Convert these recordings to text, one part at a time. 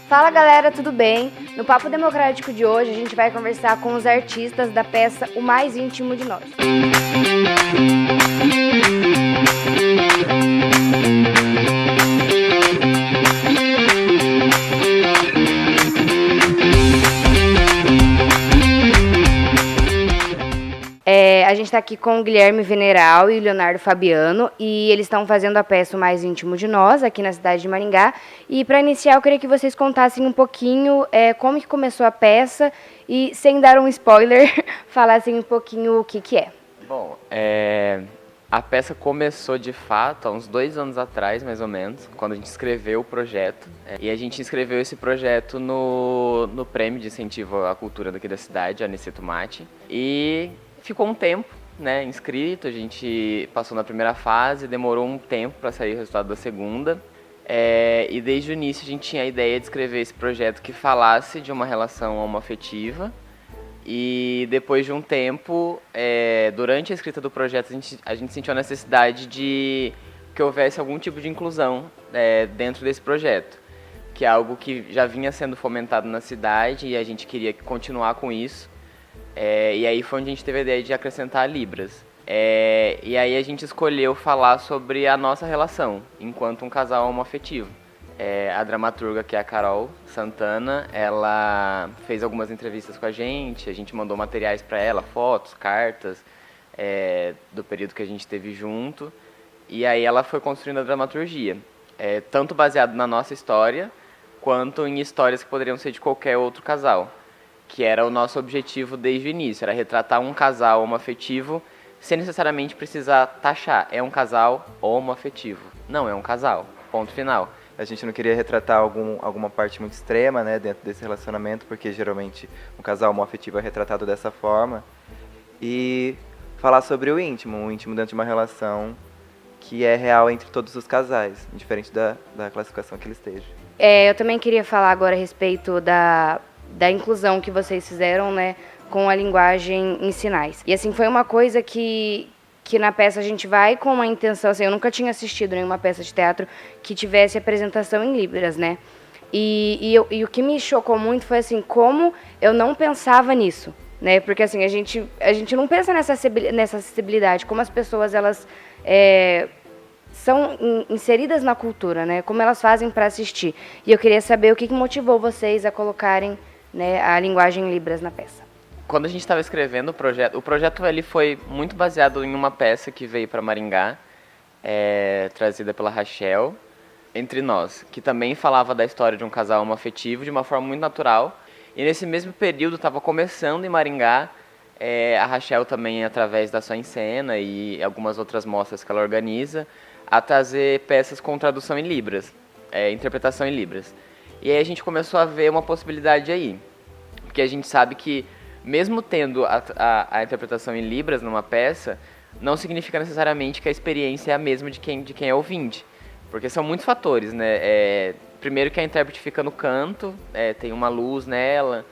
Fala galera, tudo bem? No Papo Democrático de hoje a gente vai conversar com os artistas da peça O Mais Íntimo de Nós. A gente está aqui com o Guilherme Veneral e o Leonardo Fabiano e eles estão fazendo a peça O Mais Íntimo de Nós, aqui na cidade de Maringá. E para iniciar, eu queria que vocês contassem um pouquinho como que começou a peça e, sem dar um spoiler, falassem um pouquinho o que é. Bom, a peça começou de fato há uns 2 anos atrás, mais ou menos, quando a gente escreveu o projeto. E a gente inscreveu esse projeto no Prêmio de Incentivo à Cultura daqui da cidade, Aniceto Matti. E ficou um tempo, né, inscrito, a gente passou na primeira fase, demorou um tempo para sair o resultado da segunda. E desde o início a gente tinha a ideia de escrever esse projeto que falasse de uma relação homoafetiva. E depois de um tempo, durante a escrita do projeto, a gente sentiu a necessidade de que houvesse algum tipo de inclusão dentro desse projeto, que é algo que já vinha sendo fomentado na cidade e a gente queria continuar com isso. E aí foi onde a gente teve a ideia de acrescentar Libras. E aí a gente escolheu falar sobre a nossa relação enquanto um casal homoafetivo. A dramaturga, que é a Carol Santana, ela fez algumas entrevistas com a gente mandou materiais para ela, fotos, cartas, do período que a gente teve junto. E aí ela foi construindo a dramaturgia, tanto baseado na nossa história, quanto em histórias que poderiam ser de qualquer outro casal, que era o nosso objetivo desde o início, era retratar um casal homoafetivo sem necessariamente precisar taxar, é um casal homoafetivo. Não, é um casal, ponto final. A gente não queria retratar alguma parte muito extrema, né, dentro desse relacionamento, porque geralmente um casal homoafetivo é retratado dessa forma. E falar sobre o íntimo dentro de uma relação que é real entre todos os casais, diferente da classificação que ele esteja. Eu também queria falar agora a respeito da inclusão que vocês fizeram, né, com a linguagem em sinais. E assim, foi uma coisa que na peça a gente vai com uma intenção, assim, eu nunca tinha assistido nenhuma peça de teatro que tivesse apresentação em Libras, né? E o que me chocou muito foi assim, como eu não pensava nisso, né? Porque assim, a gente não pensa nessa acessibilidade, como as pessoas elas são inseridas na cultura, né? Como elas fazem para assistir. E eu queria saber o que motivou vocês a colocarem, né, a linguagem em Libras na peça. Quando a gente estava escrevendo o projeto ele foi muito baseado em uma peça que veio para Maringá, trazida pela Rachel, Entre Nós, que também falava da história de um casal homoafetivo de uma forma muito natural. E nesse mesmo período estava começando em Maringá, a Rachel também, através da Só em Cena e algumas outras mostras que ela organiza, a trazer peças com tradução em Libras, interpretação em Libras. E aí a gente começou a ver uma possibilidade aí, porque a gente sabe que mesmo tendo a interpretação em Libras numa peça, não significa necessariamente que a experiência é a mesma de quem é ouvinte. Porque são muitos fatores, né? Primeiro que a intérprete fica no canto, tem uma luz nela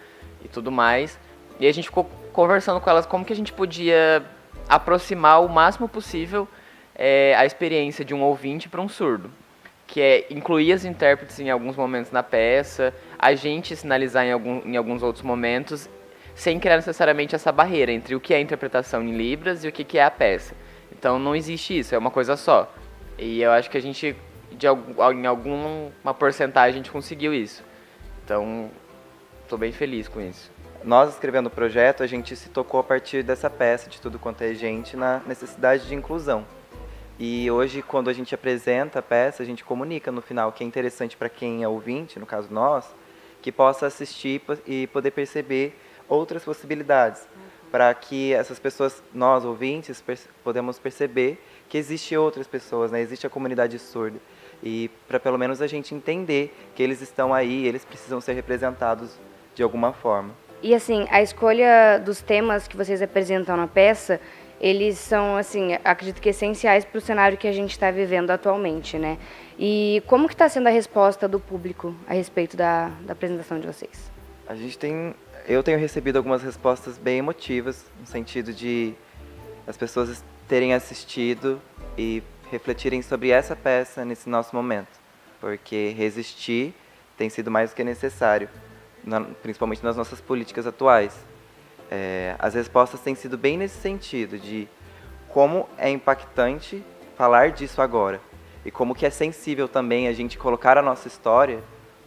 e tudo mais. E a gente ficou conversando com elas como que a gente podia aproximar o máximo possível a experiência de um ouvinte para um surdo. Que é incluir as intérpretes em alguns momentos na peça, a gente sinalizar em alguns outros momentos, sem criar necessariamente essa barreira entre o que é a interpretação em Libras e o que é a peça. Então não existe isso, é uma coisa só. E eu acho que a gente, em alguma porcentagem, a gente conseguiu isso. Então, estou bem feliz com isso. Nós, escrevendo o projeto, a gente se tocou a partir dessa peça, de Tudo Quanto é Gente, na necessidade de inclusão. E hoje, quando a gente apresenta a peça, a gente comunica no final que é interessante para quem é ouvinte, no caso nós, que possa assistir e poder perceber outras possibilidades, para que essas pessoas, nós ouvintes, podemos perceber que existe outras pessoas, né? Existe a comunidade surda, e para pelo menos a gente entender que eles estão aí, eles precisam ser representados de alguma forma. E assim, a escolha dos temas que vocês apresentam na peça, eles são, assim, acredito que essenciais para o cenário que a gente está vivendo atualmente, né? E como que está sendo a resposta do público a respeito da apresentação de vocês? Eu tenho recebido algumas respostas bem emotivas, no sentido de as pessoas terem assistido e refletirem sobre essa peça nesse nosso momento. Porque resistir tem sido mais do que necessário, principalmente nas nossas políticas atuais. As respostas têm sido bem nesse sentido, de como é impactante falar disso agora, e como que é sensível também a gente colocar a nossa história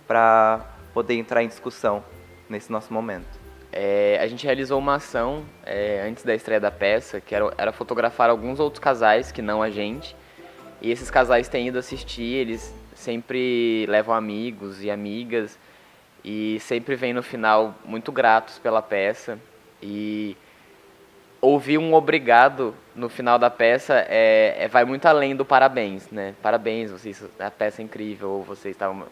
para poder entrar em discussão nesse nosso momento. A gente realizou uma ação antes da estreia da peça, que era fotografar alguns outros casais que não a gente. E esses casais têm ido assistir, eles sempre levam amigos e amigas e sempre vêm no final muito gratos pela peça. E ouvir um obrigado no final da peça vai muito além do parabéns, né? Parabéns, a peça é incrível, ou vocês estavam...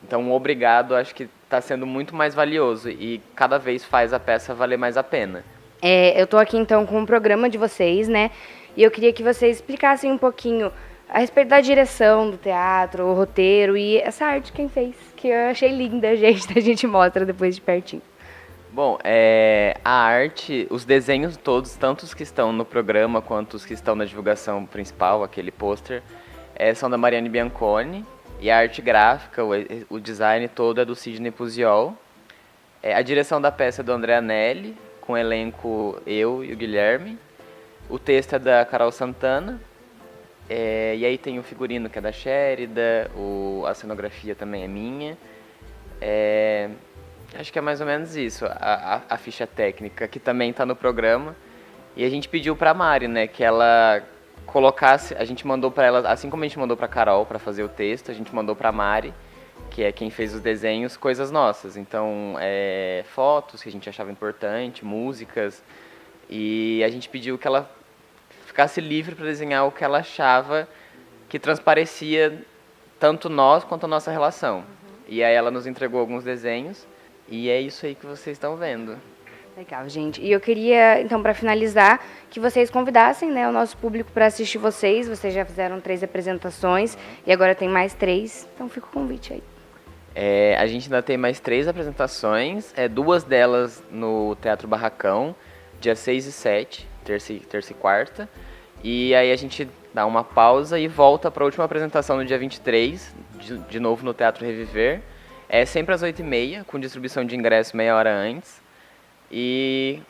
Então, um obrigado acho que está sendo muito mais valioso e cada vez faz a peça valer mais a pena. Eu estou aqui, então, com o programa de vocês, né? E eu queria que vocês explicassem um pouquinho a respeito da direção do teatro, o roteiro e essa arte quem fez, que eu achei linda, gente. A gente mostra depois de pertinho. Bom, a arte, os desenhos todos, tanto os que estão no programa quanto os que estão na divulgação principal, aquele pôster, são da Mariane Bianconi. E a arte gráfica, o design todo é do Sidney Puziol. A direção da peça é do André Anelli, com o elenco eu e o Guilherme. O texto é da Carol Santana. E aí tem o figurino que é da Sherida, a cenografia também é minha. Acho que é mais ou menos isso, a ficha técnica, que também está no programa. E a gente pediu para a Mari, né, que ela colocasse, a gente mandou para ela, assim como a gente mandou para a Carol para fazer o texto, a gente mandou para a Mari, que é quem fez os desenhos, coisas nossas. Então, fotos que a gente achava importante, músicas, e a gente pediu que ela ficasse livre para desenhar o que ela achava que transparecia tanto nós quanto a nossa relação. E aí ela nos entregou alguns desenhos, e é isso aí que vocês estão vendo. Legal, gente. E eu queria, então, para finalizar, que vocês convidassem, né, o nosso público para assistir vocês. Vocês já fizeram 3 apresentações e agora tem mais 3. Então fica o convite aí. A gente ainda tem mais 3 apresentações, 2 delas no Teatro Barracão, dia 6 e 7, terça e quarta. E aí a gente dá uma pausa e volta para a última apresentação no dia 23, de novo no Teatro Reviver. Sempre às 8h30, com distribuição de ingresso meia hora antes. E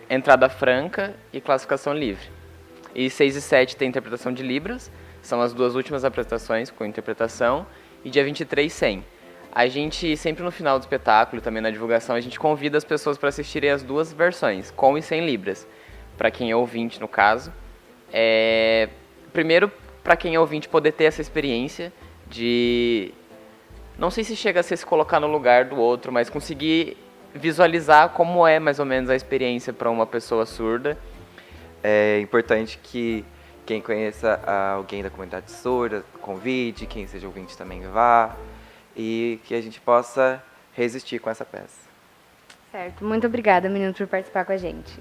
entrada franca e classificação livre. E 6 e 7 tem interpretação de Libras, são as 2 últimas apresentações com interpretação, e dia 23 sem. A gente, sempre no final do espetáculo, também na divulgação, a gente convida as pessoas para assistirem as 2 versões, com e sem Libras, para quem é ouvinte, no caso. Primeiro, para quem é ouvinte, poder ter essa experiência de... Não sei se chega a se colocar no lugar do outro, mas conseguir visualizar como é mais ou menos a experiência para uma pessoa surda. É importante que quem conheça alguém da comunidade surda convide, quem seja ouvinte também vá, e que a gente possa resistir com essa peça. Certo. Muito obrigada, meninos, por participar com a gente.